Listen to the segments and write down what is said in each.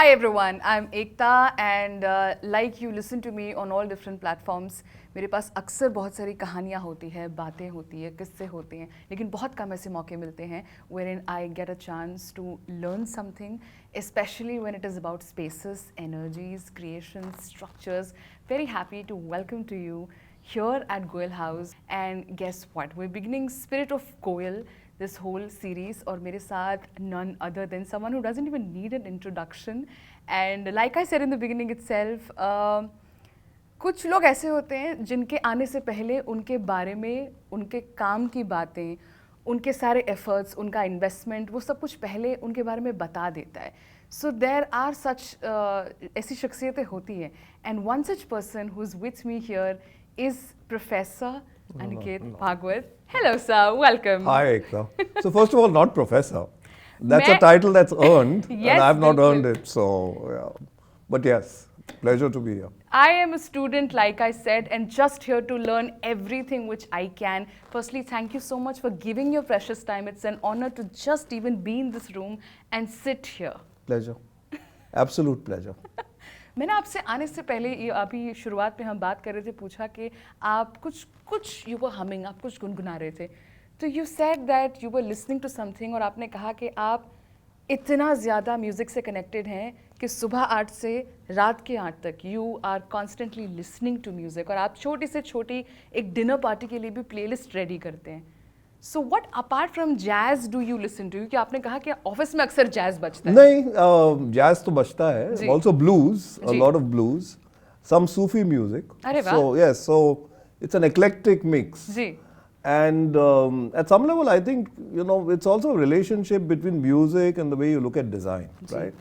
Hi everyone, I'm Ekta and like you listen to me on all different platforms. मेरे पास अक्सर बहुत सारी कहानियाँ होती है, बातें होती है, किस्से होते हैं, लेकिन बहुत कम ऐसे मौके मिलते हैं wherein I get a chance to learn something, especially when it is about spaces, energies, creations, structures. Very happy to welcome to you here at Goyal House. And guess what? We're beginning Spirit of Goyal, this whole series, और मेरे साथ none other than someone who doesn't even need an introduction. And like I said in the beginning itself, कुछ लोग ऐसे होते हैं जिनके आने से पहले उनके बारे में, उनके काम की बातें, उनके सारे एफर्ट्स, उनका इन्वेस्टमेंट, वो सब कुछ पहले उनके बारे में बता देता है. सो देर आर सच ऐसी शख्सियतें होती हैं. And one such person who is with me here is Professor Aniket Bhagwat. Hello, sir. Welcome. Hi, Ekta. So first of all, not professor. That's a title that's earned, yes, and I've not earned it. So, yeah. But yes, pleasure to be here. I am a student, like I said, and just here to learn everything which I can. Firstly, thank you so much for giving your precious time. It's an honor to just even be in this room and sit here. Pleasure. Absolute pleasure. मैंने आपसे आने से पहले अभी शुरुआत में हम बात कर रहे थे, पूछा कि आप कुछ यू वर हमिंग, आप कुछ गुनगुना रहे थे, तो you said that you were listening to something, और आपने कहा कि आप इतना ज़्यादा म्यूज़िक से कनेक्टेड हैं कि सुबह 8 से रात के 8 तक you are constantly listening to music, और आप छोटी से छोटी एक डिनर पार्टी के लिए भी प्लेलिस्ट रेडी करते हैं. So what apart from jazz do you listen to? क्योंकि आपने कहा कि ऑफिस में अक्सर जैज बजता है. नहीं, जैज तो बजता है. Also blues, a lot of blues, some Sufi music. अरे वाह. So yes, so it's an eclectic mix. Ji. And at some level, I think it's also a relationship between music and the way you look at design, right?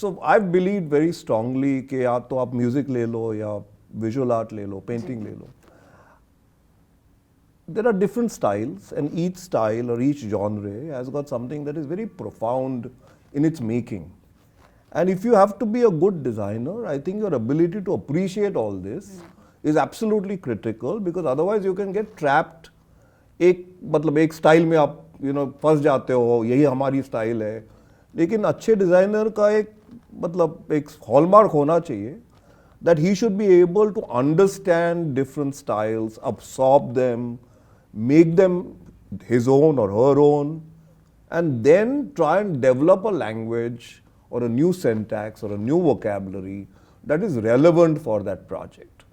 So I've believed very strongly कि या तो आप music ले लो या visual art ले लो, painting ले लो. There are different styles, and each style or each genre has got something that is very profound in its making. And if you have to be a good designer, I think your ability to appreciate all this is absolutely critical, because otherwise you can get trapped. एक style में आप फंस जाते हो, यही हमारी style है. लेकिन अच्छे डिज़ाइनर का एक हॉलमार्क होना चाहिए, that he should be able to understand different styles, absorb them, make them his own or her own, and then try and develop a language or a new syntax or a new vocabulary that is relevant for that project.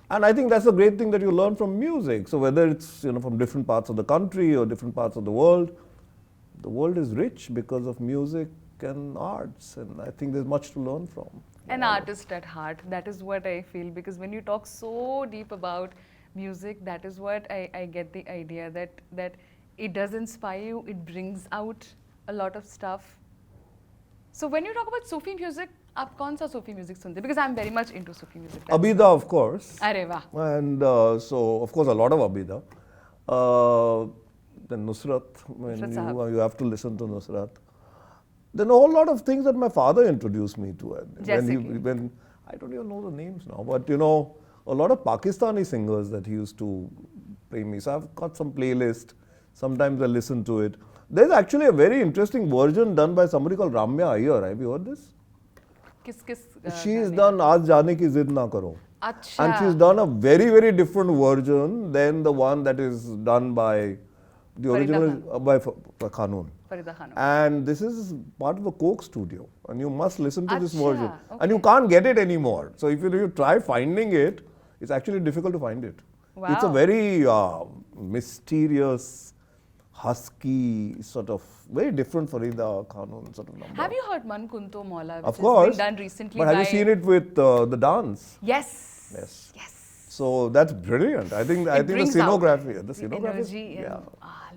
And I think that's a great thing that you learn from music. So whether it's from different parts of the country or different parts of the world is rich because of music and arts, and I think there's much to learn from. An artist at heart, that is what I feel, because when you talk so deep about music, that is what I get the idea that it does inspire you, it brings out a lot of stuff. So when you talk about Sufi music, आप कौन सा Sufi music सुनते? Because I'm very much into Sufi music. Abida, of course. अरे वाह. And so of course a lot of Abida. Then Nusrat, when you have to listen to Nusrat. Then a whole lot of things that my father introduced me to. When I don't even know the names now, but a lot of Pakistani singers that he used to play me. So I've got some playlist. Sometimes I listen to it. There's actually a very interesting version done by somebody called Ramya Iyer. Have you heard this? She's done Aaj Jaane Ki Zid Na Karo. Achha. And she's done a very, very different version than the one that is done by the original by Khanun. And this is part of the Coke studio, and you must listen to this version. Okay. And you can't get it anymore. So if you try finding it, it's actually difficult to find it. Wow. It's a very mysterious, husky, sort of very different Farida Khanun sort of number. Have you heard Man Kunto Maula, which of course, has been done recently? But have you seen it with the dance? Yes. Yes. Yes. So that's brilliant. I think the scenography, energy, yeah.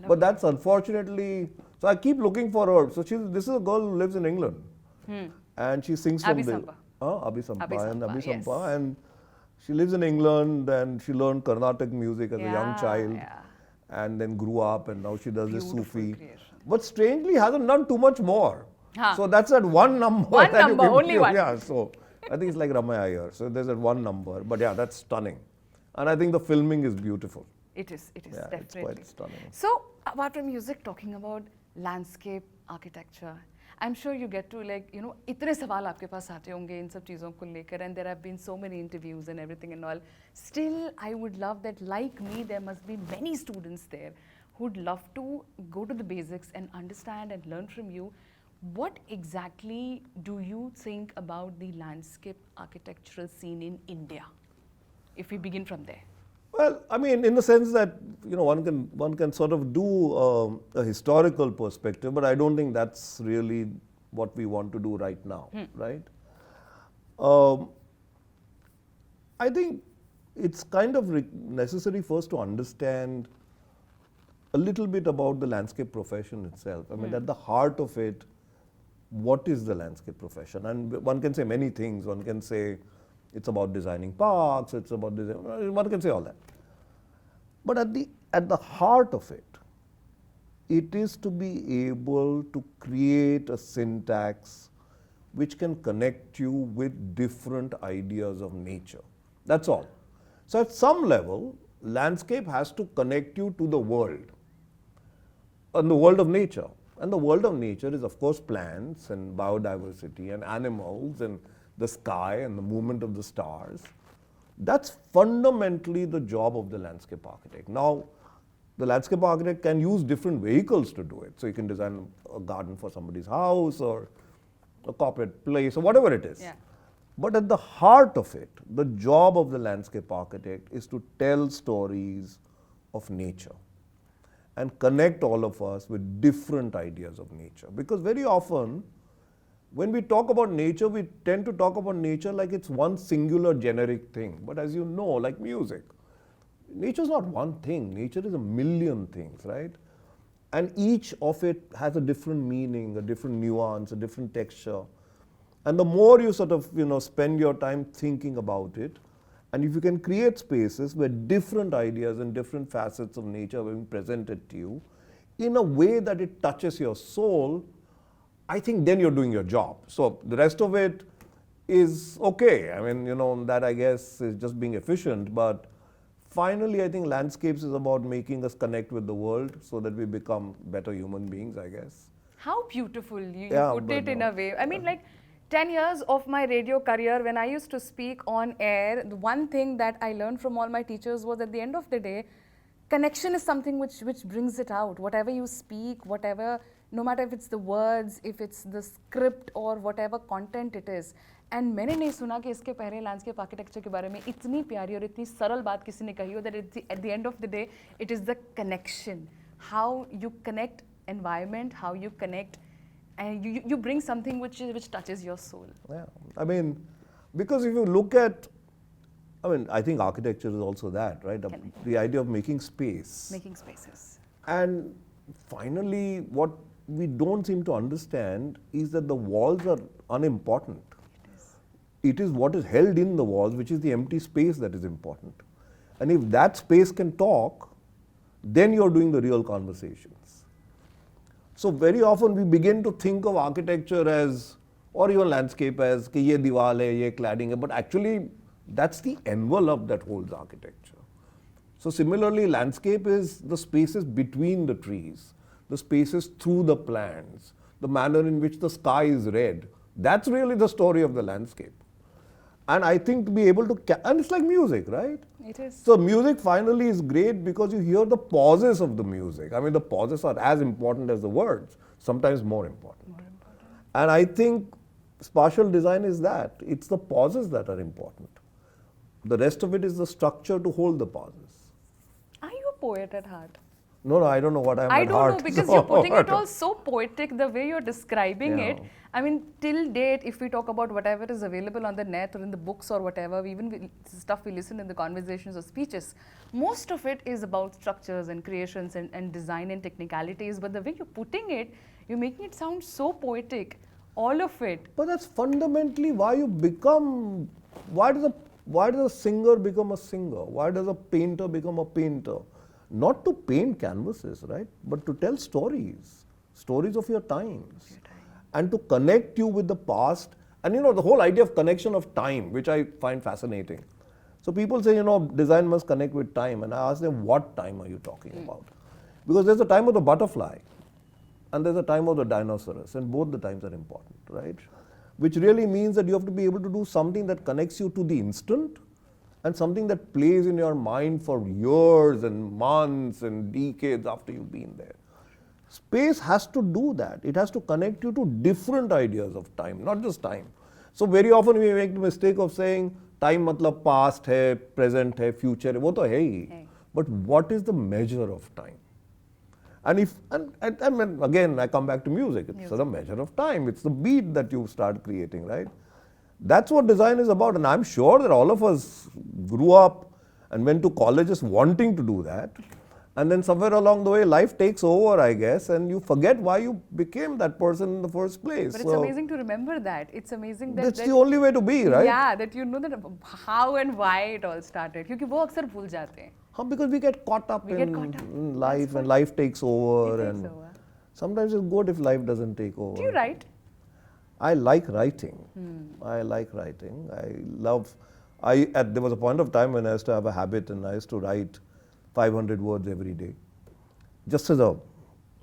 But that's unfortunately. So I keep looking for her. So this is a girl who lives in England, and she sings from Abhi Sampa, and she lives in England, and she learned Carnatic music as a young child, and then grew up, and now she does this Sufi. Creation. But strangely hasn't done too much more. So that's at one number. One number, only one. Yeah, so I think it's like Ramaya Iyer. So there's that one number. But yeah, that's stunning. And I think the filming is beautiful. It is Yeah, definitely. it's quite stunning. So apart from music, talking about landscape, architecture, I'm sure you get to like, you know, इतने सवाल आपके पास आते होंगे इन सब चीज़ों को लेकर, and there have been so many interviews and everything and all. Still, I would love that, like me, there must be many students there who'd love to go to the basics and understand and learn from you. What exactly do you think about the landscape architectural scene in India? If we begin from there. Well, I mean, in the sense that, you know, one can sort of do a historical perspective, but I don't think that's really what we want to do right now, right? I think it's kind of necessary first to understand a little bit about the landscape profession itself. I mean, at the heart of it, what is the landscape profession? And one can say many things. One can say it's about designing parks, it's about one can say all that. But at the heart of it, it is to be able to create a syntax which can connect you with different ideas of nature. That's all. So at some level, landscape has to connect you to the world, and the world of nature. And the world of nature is, of course, plants and biodiversity and animals and the sky and the movement of the stars. That's fundamentally the job of the landscape architect. Now, the landscape architect can use different vehicles to do it. So you can design a garden for somebody's house or a corporate place or whatever it is. Yeah. But at the heart of it, the job of the landscape architect is to tell stories of nature and connect all of us with different ideas of nature. Because very often, when we talk about nature, we tend to talk about nature like it's one singular generic thing. But as you know, like music, nature is not one thing. Nature is a million things, right? And each of it has a different meaning, a different nuance, a different texture. And the more you sort of, you know, spend your time thinking about it, and if you can create spaces where different ideas and different facets of nature are being presented to you in a way that it touches your soul, I think then you're doing your job. So the rest of it is okay. I mean, you know, that I guess is just being efficient. But finally, I think landscapes is about making us connect with the world so that we become better human beings, I guess. How beautiful you Yeah, put it in no. a way. I mean, like 10 years of my radio career, when I used to speak on air, the one thing that I learned from all my teachers was at the end of the day, connection is something which brings it out. Whatever you speak, whatever, no matter if it's the words, if it's the script or whatever content it is. And मैंने नहीं सुना कि इसके पहले landscape architecture के बारे में इतनी प्यारी और इतनी सरल बात किसी ने कही हो that at the end of the day, it is the connection. How you connect environment, how you connect, and you bring something which touches your soul. Yeah, I mean, because if you look at, I mean, I think architecture is also that, right? The idea of making space. Making spaces. And finally, what we don't seem to understand is that the walls are unimportant. It is what is held in the walls, which is the empty space, that is important. And if that space can talk, then you're doing the real conversations. So very often we begin to think of architecture as, or even landscape as, कि ये दीवार है, ये cladding है, but actually that's the envelope that holds architecture. So similarly, landscape is the spaces between the trees, the spaces through the plants, the manner in which the sky is red. That's really the story of the landscape. And I think to be able to, and it's like music, right? It is. So music finally is great because you hear the pauses of the music. I mean, the pauses are as important as the words, sometimes more important. More important. And I think spatial design is that. It's the pauses that are important. The rest of it is the structure to hold the pauses. Are you a poet at heart? No, I don't know what I'm I at don't heart. know, because you're putting it all so poetic, the way you're describing Yeah. it. I mean, till date, if we talk about whatever is available on the net or in the books or whatever, even stuff we listen in the conversations or speeches, most of it is about structures and creations and design and technicalities. But the way you're putting it, you're making it sound so poetic, all of it. But that's fundamentally why you become, why does a singer become a singer? Why does a painter become a painter? Not to paint canvases, right? But to tell stories, stories of your times. And to connect you with the past. And you know, the whole idea of connection of time, which I find fascinating. So people say, you know, design must connect with time. And I ask them, what time are you talking about? Because there's the time of the butterfly. and there's a time of the dinosaurs, and both the times are important, right? Which really means that you have to be able to do something that connects you to the instant and something that plays in your mind for years and months and decades after you've been there. Space has to do that. It has to connect you to different ideas of time, not just time. So very often we make the mistake of saying time matlab past hai, present hai, future hai, wo to hai hi. But what is the measure of time? And if, and again, I come back to music. It's the measure of time. It's the beat that you start creating, right? That's what design is about. And I'm sure that all of us grew up and went to colleges wanting to do that. And then somewhere along the way, life takes over, I guess, and you forget why you became that person in the first place. But it's amazing to remember that. It's amazing that... That's the only way to be, right? Yeah, that you know that how and why it all started. Because वो अक्सर भूल जाते हैं. Because we get caught up in life, and life takes over. And sometimes it's good if life doesn't take over. Do you write? I like writing. I like writing. There was a point of time when I used to have a habit, and I used to write 500 words every day, just as a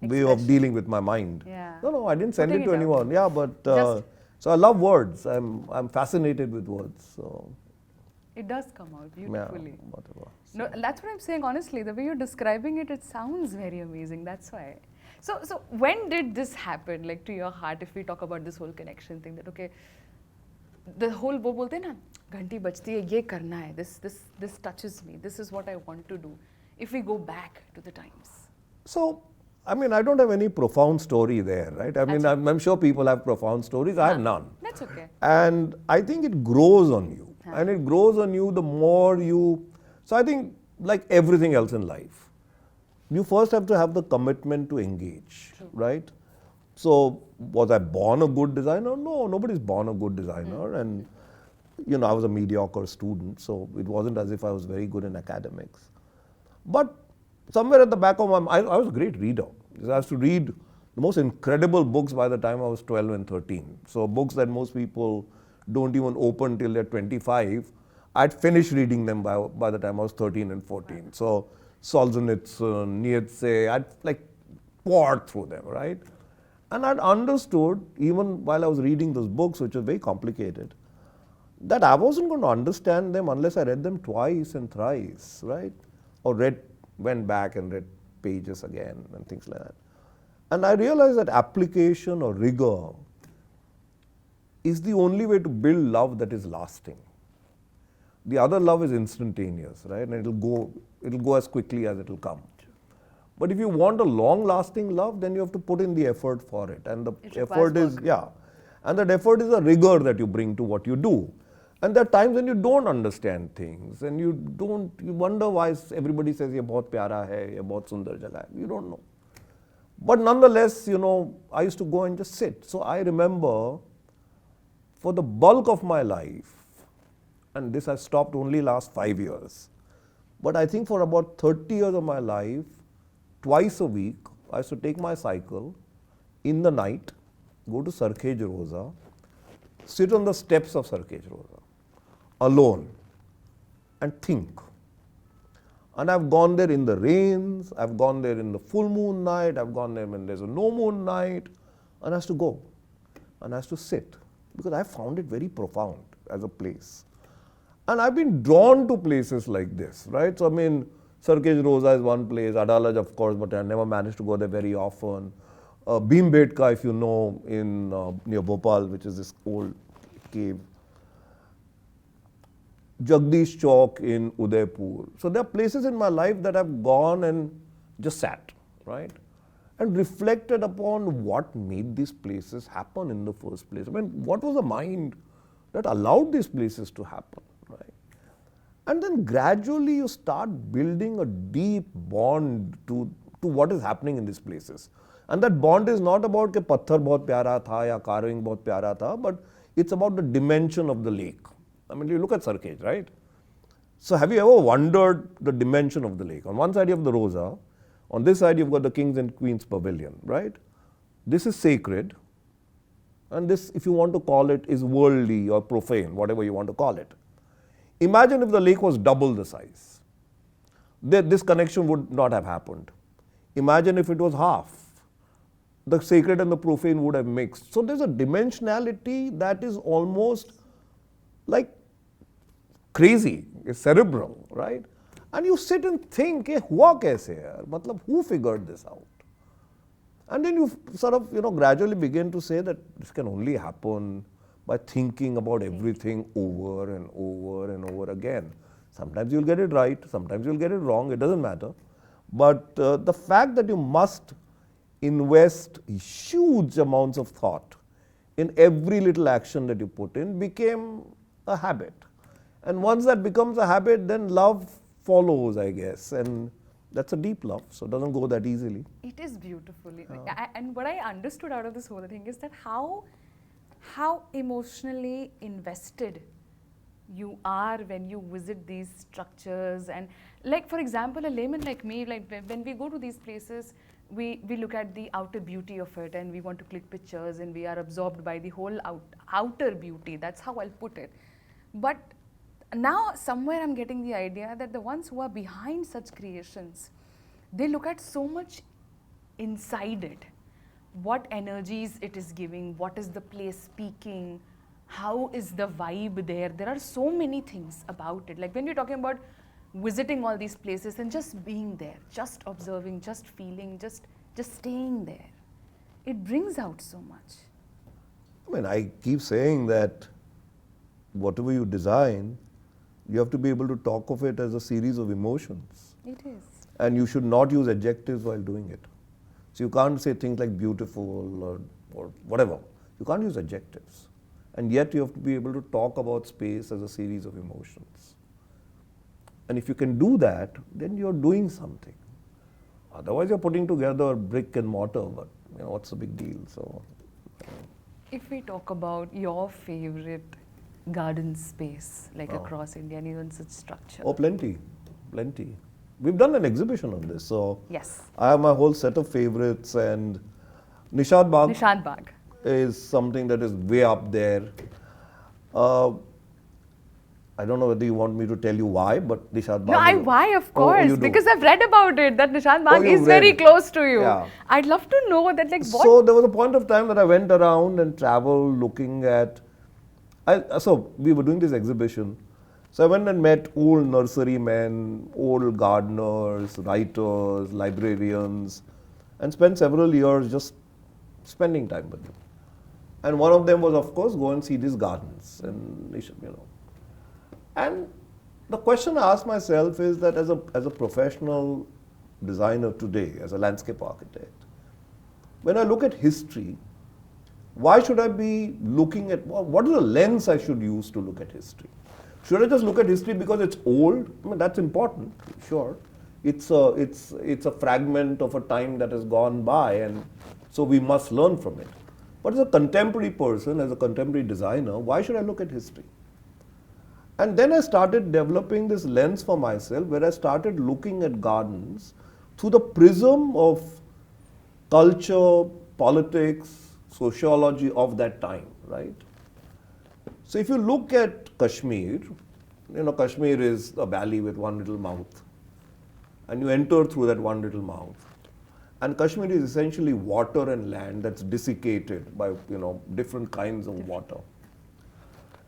way of dealing with my mind. Yeah. No, I didn't send it to anyone. Yeah, but so I love words. I'm fascinated with words. So it does come out beautifully. Yeah, whatever. No, that's what I'm saying. Honestly, the way you're describing it, it sounds very amazing. That's why. So when did this happen? Like to your heart, if we talk about this whole connection thing, that okay, the whole वो बोलते हैं ना घंटी बजती है ये करना है. This touches me. This is what I want to do. If we go back to the times. So, I mean, I don't have any profound story there, right? I mean, I'm sure people have profound stories. I have none. That's okay. And I think it grows on you. And it grows on you the more you... So I think, like everything else in life, you first have to have the commitment to engage, right? So, was I born a good designer? No, nobody's born a good designer. And, you know, I was a mediocre student, so it wasn't as if I was very good in academics. But somewhere at the back of my mind, I was a great reader. I used to read the most incredible books by the time I was 12 and 13. So books that most people don't even open till they're 25, I'd finished reading them by the time I was 13 and 14. So Solzhenitsyn, Nietzsche, I'd like poured through them, right? And I'd understood, even while I was reading those books, which were very complicated, that I wasn't going to understand them unless I read them twice and thrice, right? Or went back and read pages again and things like that. And I realized that application or rigor is the only way to build love that is lasting. The other love is instantaneous, right? And it'll go as quickly as it'll come. But if you want a long-lasting love, then you have to put in the effort for it. And the effort is, and that effort is a rigor that you bring to what you do. And there are times when you don't understand things, and you wonder why everybody says, ye bahut pyara hai, ye bahut sundar jagah hai. You don't know. But nonetheless, you know, I used to go and just sit. So I remember for the bulk of my life, and this has stopped only last 5 years, but I think for about 30 years of my life, twice a week, I used to take my cycle in the night, go to Sarkhej Rosa, sit on the steps of Sarkhej Rosa, alone, and think. And I've gone there in the rains, I've gone there in the full moon night, I've gone there when there's a no moon night, and I have to go, and I have to sit, because I found it very profound as a place. And I've been drawn to places like this, right? So I mean, Sarkhej Rosa is one place, Adalaj of course, but I never managed to go there very often. Bhimbetka, if you know, in near Bhopal, which is this old cave. Jagdish Chowk in Udaipur. So there are places in my life that I've gone and just sat, right? And reflected upon what made these places happen in the first place. I mean, what was the mind that allowed these places to happen, right? And then gradually you start building a deep bond to what is happening in these places. And that bond is not about कि पत्थर बहुत प्यारा था या carving बहुत प्यारा था, but it's about the dimension of the lake. I mean, you look at Sarkhej, right? So have you ever wondered the dimension of the lake? On one side you have the Rosa, on this side you've got the Kings and Queens Pavilion, right? This is sacred, and this, if you want to call it, is worldly or profane, whatever you want to call it. Imagine if the lake was double the size. This connection would not have happened. Imagine if it was half. the sacred and the profane would have mixed. So there's a dimensionality that is almost like crazy, it's cerebral, right? And you sit and think, hua kaise yaar? Matlab, who figured this out? And then you sort of, gradually begin to say that this can only happen by thinking about everything over and over and over again. Sometimes you'll get it right, sometimes you'll get it wrong, it doesn't matter. But the fact that you must invest huge amounts of thought in every little action that you put in became a habit. And once that becomes a habit, then love follows, I guess. And that's a deep love, so it doesn't go that easily. It is beautifully. And what I understood out of this whole thing is that how emotionally invested you are when you visit these structures. And like, for example, a layman like me, like when we go to these places, we look at the outer beauty of it and we want to click pictures and we are absorbed by the whole outer beauty. That's how I'll put it. But now somewhere I'm getting the idea that the ones who are behind such creations, they look at so much inside it. What energies it is giving, what is the place speaking, how is the vibe there. There are so many things about it. Like when you're talking about visiting all these places and just being there, just observing, just feeling, just staying there, it brings out so much. I mean, I keep saying that whatever you design, you have to be able to talk of it as a series of emotions. It is. And you should not use adjectives while doing it. So you can't say things like beautiful or whatever. You can't use adjectives. And yet you have to be able to talk about space as a series of emotions. And if you can do that, then you're doing something. Otherwise you're putting together brick and mortar, but what's the big deal? So, if we talk about your favorite garden space, like across India, and even such structure. Oh, plenty. We've done an exhibition on this, so yes. I have my whole set of favorites, and Nishad Bagh is something that is way up there. I don't know whether you want me to tell you why, but Nishad Bagh. No, why, of course, because I've read about it, that Nishad Bagh is read. very close to you. Yeah. I'd love to know that, like, what. So there was a point of time that I went around and traveled looking at, so we were doing this exhibition. So I went and met old nurserymen, old gardeners, writers, librarians, and spent several years just spending time with them. And one of them was, of course, go and see these gardens. And the question I asked myself is that as a professional designer today, as a landscape architect, when I look at history, why should I be looking at, what is the lens I should use to look at history? Should I just look at history because it's old? I mean, that's important, sure. It's a fragment of a time that has gone by, and so we must learn from it. But as a contemporary person, as a contemporary designer, why should I look at history? And then I started developing this lens for myself where I started looking at gardens through the prism of culture, politics, sociology of that time, right? So if you look at Kashmir, Kashmir is a valley with one little mouth, and you enter through that one little mouth. And Kashmir is essentially water and land that's desiccated by different kinds of water.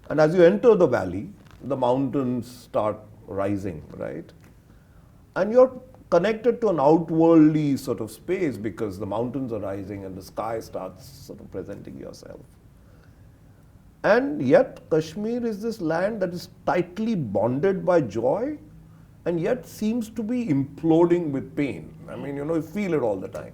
And as you enter the valley, the mountains start rising, right? And you're connected to an outworldly sort of space because the mountains are rising and the sky starts sort of presenting yourself. And yet Kashmir is this land that is tightly bonded by joy and yet seems to be imploding with pain. I mean, you feel it all the time.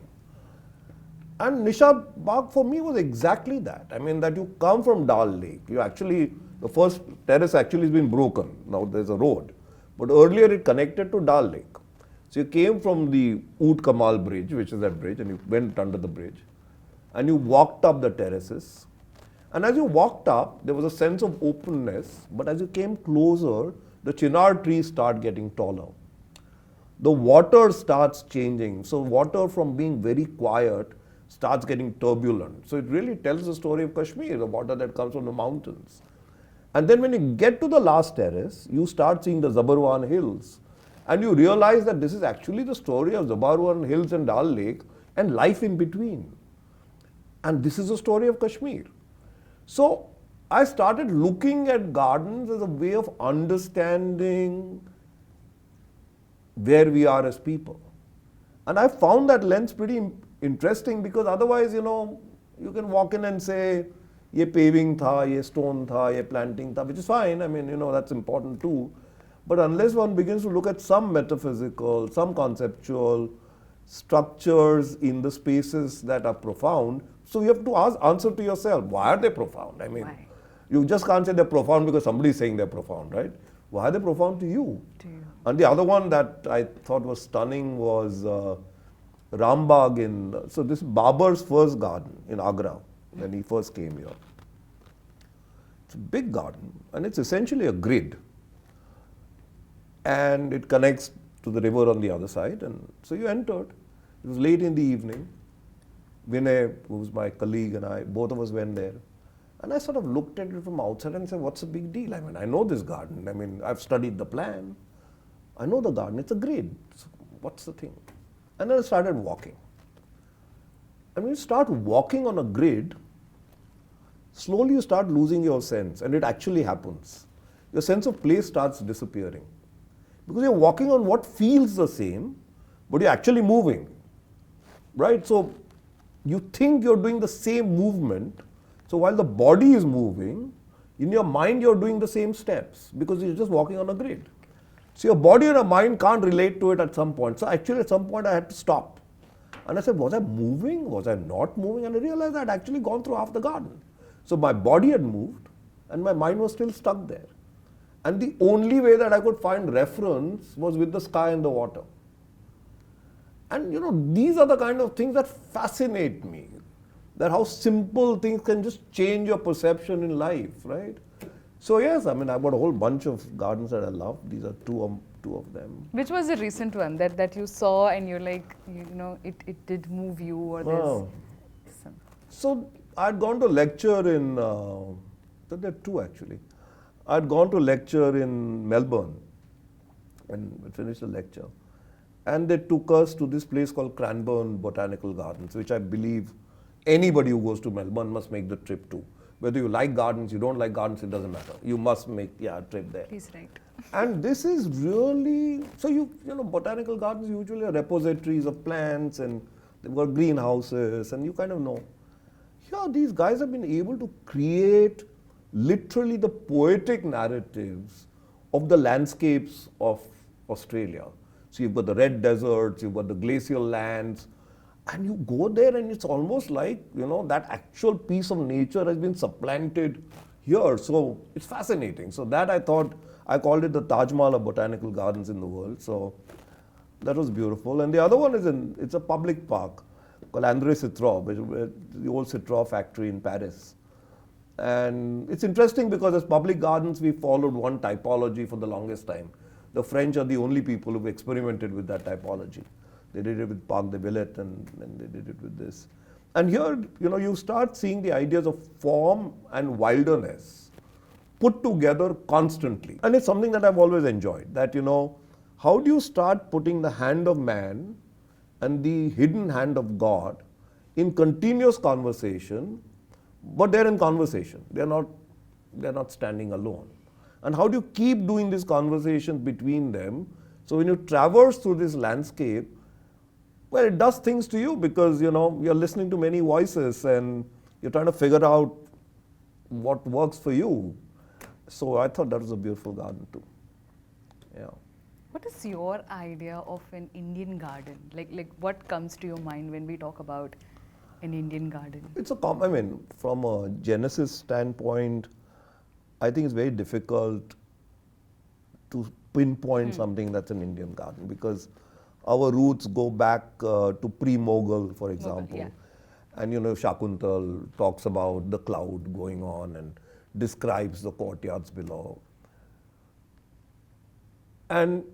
And Nishad Bagh for me was exactly that. I mean, that you come from Dal Lake, the first terrace actually has been broken. Now there's a road. But earlier it connected to Dal Lake. So you came from the Oot Kamal bridge, which is that bridge, and you went under the bridge. And you walked up the terraces. And as you walked up, there was a sense of openness. But as you came closer, the chinar trees start getting taller. The water starts changing. So water from being very quiet starts getting turbulent. So it really tells the story of Kashmir, the water that comes from the mountains. And then when you get to the last terrace, you start seeing the Zabarwan Hills. And you realize that this is actually the story of Zabarwan Hills and Dal Lake and life in between. And this is the story of Kashmir. So I started looking at gardens as a way of understanding where we are as people. And I found that lens pretty interesting, because otherwise, you can walk in and say, ye paving tha, ye stone tha, ye planting tha, which is fine. I mean, that's important too. But unless one begins to look at some metaphysical, some conceptual structures in the spaces that are profound, so you have to answer to yourself, why are they profound? I mean, Why? you just can't say they're profound because somebody is saying they're profound, right? Why are they profound to you? To you. And the other one that I thought was stunning was Rambagh so this is Babur's first garden in Agra when he first came here. It's a big garden and it's essentially a grid. And it connects to the river on the other side. And so you entered. It was late in the evening. Vinay, who was my colleague, and I, both of us went there. And I sort of looked at it from outside and said, what's the big deal? I mean, I know this garden. I mean, I've studied the plan. I know the garden. It's a grid. So what's the thing? And then I started walking. And when you start walking on a grid, slowly you start losing your sense. And it actually happens. Your sense of place starts disappearing. Because you're walking on what feels the same, but you're actually moving. Right? So you think you're doing the same movement. So while the body is moving, in your mind you're doing the same steps because you're just walking on a grid. So your body and your mind can't relate to it at some point. So actually at some point I had to stop. And I said, was I moving? Was I not moving? And I realized I'd actually gone through half the garden. So my body had moved and my mind was still stuck there. And the only way that I could find reference was with the sky and the water. And these are the kind of things that fascinate me. That how simple things can just change your perception in life, right? So yes, I mean, I've got a whole bunch of gardens that I love. These are two of them. Which was the recent one that you saw and you're like, it did move you, or there's some... So I'd gone to lecture in, there are two actually. I'd gone to lecture in Melbourne and finished the lecture. And they took us to this place called Cranbourne Botanical Gardens, which I believe anybody who goes to Melbourne must make the trip to. Whether you like gardens, you don't like gardens, it doesn't matter. You must make a trip there. He's right. And this is really, so botanical gardens usually are repositories of plants and they've got greenhouses and you kind of know. Here, these guys have been able to create literally the poetic narratives of the landscapes of Australia. So you've got the red deserts, you've got the glacial lands, and you go there and it's almost like, that actual piece of nature has been supplanted here. So it's fascinating. So that I called it the Taj Mahal of botanical gardens in the world. So that was beautiful. And the other one it's a public park called André Citroën, the old Citroën factory in Paris. And it's interesting because as public gardens, we followed one typology for the longest time. The French are the only people who've experimented with that typology. They did it with Parc de Villette and they did it with this. And here, you start seeing the ideas of form and wilderness put together constantly. And it's something that I've always enjoyed, that, how do you start putting the hand of man and the hidden hand of God in continuous conversation, but they're in conversation. They're not standing alone. And how do you keep doing these conversations between them? So when you traverse through this landscape, well, it does things to you because, you're listening to many voices and you're trying to figure out what works for you. So I thought that was a beautiful garden too. Yeah. What is your idea of an Indian garden? Like what comes to your mind when we talk about an Indian garden? From a Genesis standpoint, I think it's very difficult to pinpoint something that's an Indian garden because our roots go back to pre-Mughal, for example. Yeah. And Shakuntal talks about the cloud going on and describes the courtyards below. And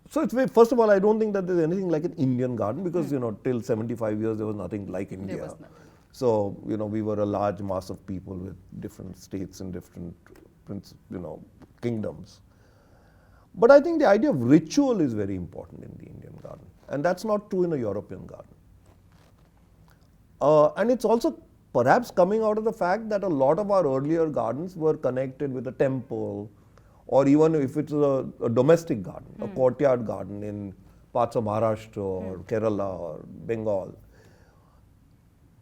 so it's first of all, I don't think that there's anything like an Indian garden because, till 75 years, there was nothing like India. There was nothing. So, we were a large mass of people with different states and different, kingdoms. But I think the idea of ritual is very important in the Indian garden. And that's not true in a European garden. And it's also perhaps coming out of the fact that a lot of our earlier gardens were connected with a temple, or even if it's a domestic garden, a courtyard garden in parts of Maharashtra or Kerala or Bengal,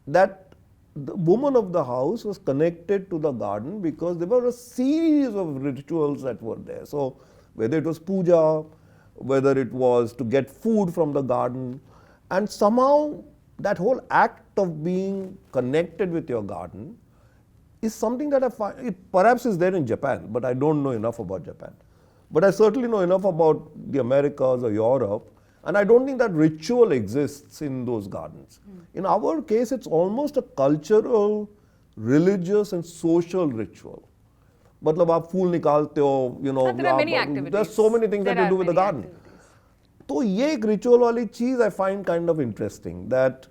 that the woman of the house was connected to the garden because there were a series of rituals that were there. So whether it was puja, whether it was to get food from the garden, and somehow that whole act of being connected with your garden is something that I find, it perhaps is there in Japan, but I don't know enough about Japan. But I certainly know enough about the Americas or Europe, and I don't think that ritual exists in those gardens. In our case, it's almost a cultural, religious and social ritual. मतलब आप फूल निकालते हो, you know, there are many activities. there's so many things that you do with the garden. तो ये एक ritual वाली चीज I find kind of interesting, that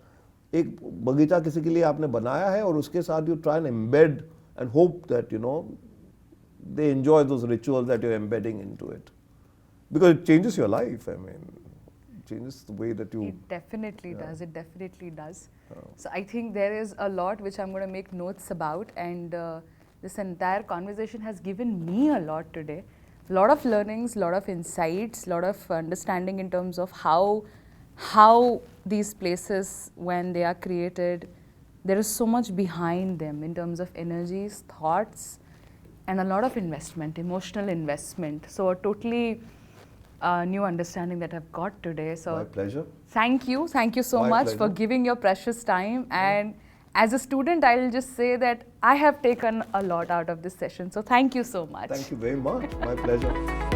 एक बगीचा किसी के लिए आपने बनाया है और उसके साथ you try and embed and hope that you know they enjoy those rituals that you are embedding into it, because it changes your life. I mean, changes the way that you... It definitely does. It definitely does. So I think there is a lot which I'm going to make notes about, and this entire conversation has given me a lot today. A lot of learnings, a lot of insights, a lot of understanding in terms of how these places, when they are created, there is so much behind them in terms of energies, thoughts, and a lot of investment, emotional investment. So a totally new understanding that I've got today. So My pleasure. Thank you so My much pleasure. for giving your precious time. And as a student, I'll just say that I have taken a lot out of this session. So thank you so much. Thank you very much. My pleasure.